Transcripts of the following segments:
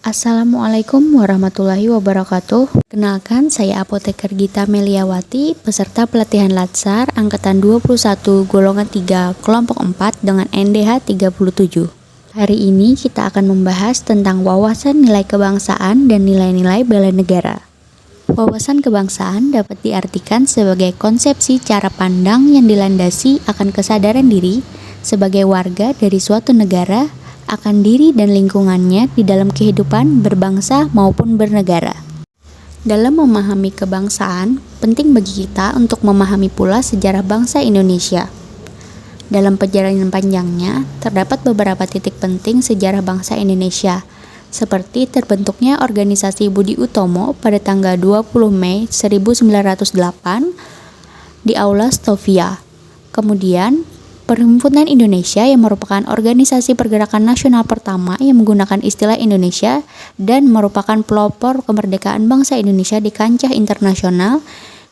Assalamualaikum warahmatullahi wabarakatuh. Kenalkan, saya Apoteker Gita Meliawati, peserta pelatihan Latsar Angkatan 21 Golongan 3 Kelompok 4 dengan NDH 37. Hari ini kita akan membahas tentang wawasan nilai kebangsaan dan nilai-nilai bela negara. Wawasan kebangsaan dapat diartikan sebagai konsepsi cara pandang yang dilandasi akan kesadaran diri sebagai warga dari suatu negara akan diri dan lingkungannya di dalam kehidupan berbangsa maupun bernegara. Dalam memahami kebangsaan, penting bagi kita untuk memahami pula sejarah bangsa Indonesia. Dalam perjalanan panjangnya, terdapat beberapa titik penting sejarah bangsa Indonesia, seperti terbentuknya organisasi Budi Utomo pada tanggal 20 Mei 1908 di Aula Stovia. Kemudian, Perhimpunan Indonesia yang merupakan organisasi pergerakan nasional pertama yang menggunakan istilah Indonesia dan merupakan pelopor kemerdekaan bangsa Indonesia di kancah internasional,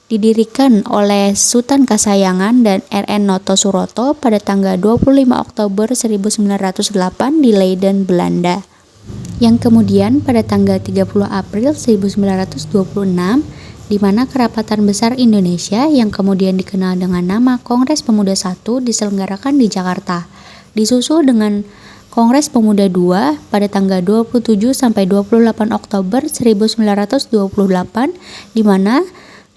didirikan oleh Sultan Kasayangan dan R.N. Noto Suroto pada tanggal 25 Oktober 1908 di Leiden, Belanda. Yang kemudian pada tanggal 30 April 1926, di mana Kerapatan Besar Indonesia yang kemudian dikenal dengan nama Kongres Pemuda I diselenggarakan di Jakarta, disusul dengan Kongres Pemuda II pada tanggal 27 sampai 28 Oktober 1928 di mana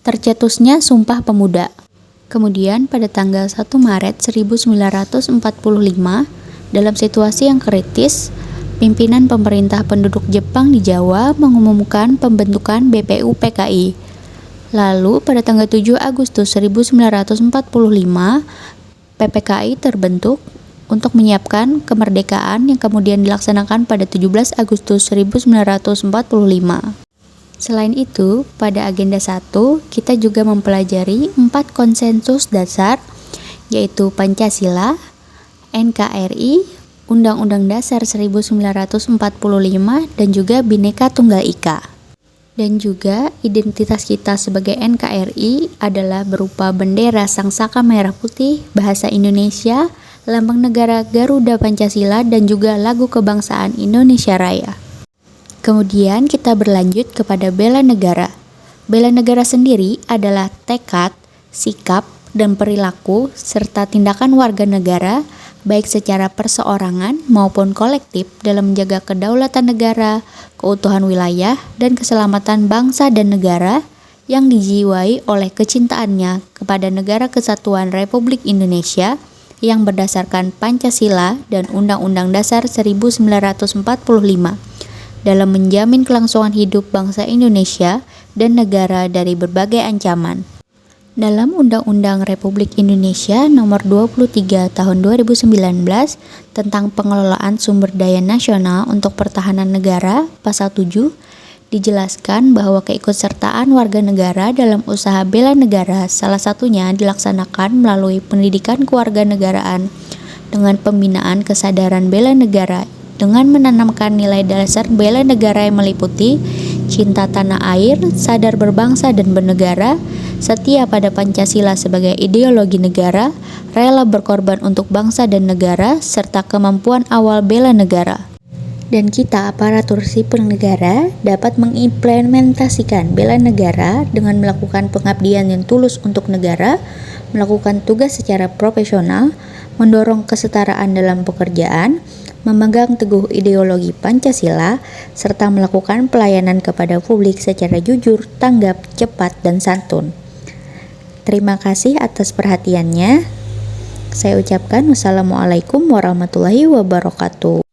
tercetusnya Sumpah Pemuda. Kemudian pada tanggal 1 Maret 1945 dalam situasi yang kritis, pimpinan pemerintah penduduk Jepang di Jawa mengumumkan pembentukan BPUPKI. Lalu pada tanggal 7 Agustus 1945, PPKI terbentuk untuk menyiapkan kemerdekaan yang kemudian dilaksanakan pada 17 Agustus 1945. Selain itu, pada agenda 1, kita juga mempelajari 4 konsensus dasar, yaitu Pancasila, NKRI, Undang-Undang Dasar 1945, dan juga Bhinneka Tunggal Ika. Dan juga identitas kita sebagai NKRI adalah berupa bendera Sangsaka Merah Putih, bahasa Indonesia, lambang negara Garuda Pancasila, dan juga lagu kebangsaan Indonesia Raya. Kemudian kita berlanjut kepada bela negara. Bela negara sendiri adalah tekad, sikap, dan perilaku serta tindakan warga negara baik secara perseorangan maupun kolektif dalam menjaga kedaulatan negara, keutuhan wilayah, dan keselamatan bangsa dan negara yang dijiwai oleh kecintaannya kepada Negara Kesatuan Republik Indonesia yang berdasarkan Pancasila dan Undang-Undang Dasar 1945 dalam menjamin kelangsungan hidup bangsa Indonesia dan negara dari berbagai ancaman. Dalam Undang-Undang Republik Indonesia Nomor 23 Tahun 2019 tentang pengelolaan sumber daya nasional untuk pertahanan negara, Pasal 7, dijelaskan bahwa keikutsertaan warga negara dalam usaha bela negara salah satunya dilaksanakan melalui pendidikan kewarganegaraan dengan pembinaan kesadaran bela negara dengan menanamkan nilai dasar bela negara yang meliputi cinta tanah air, sadar berbangsa dan bernegara, setia pada Pancasila sebagai ideologi negara, rela berkorban untuk bangsa dan negara, serta kemampuan awal bela negara. Dan kita, aparatur sipil negara, dapat mengimplementasikan bela negara dengan melakukan pengabdian yang tulus untuk negara, melakukan tugas secara profesional, mendorong kesetaraan dalam pekerjaan, memegang teguh ideologi Pancasila, serta melakukan pelayanan kepada publik secara jujur, tanggap, cepat, dan santun. Terima kasih atas perhatiannya. Saya ucapkan wassalamualaikum warahmatullahi wabarakatuh.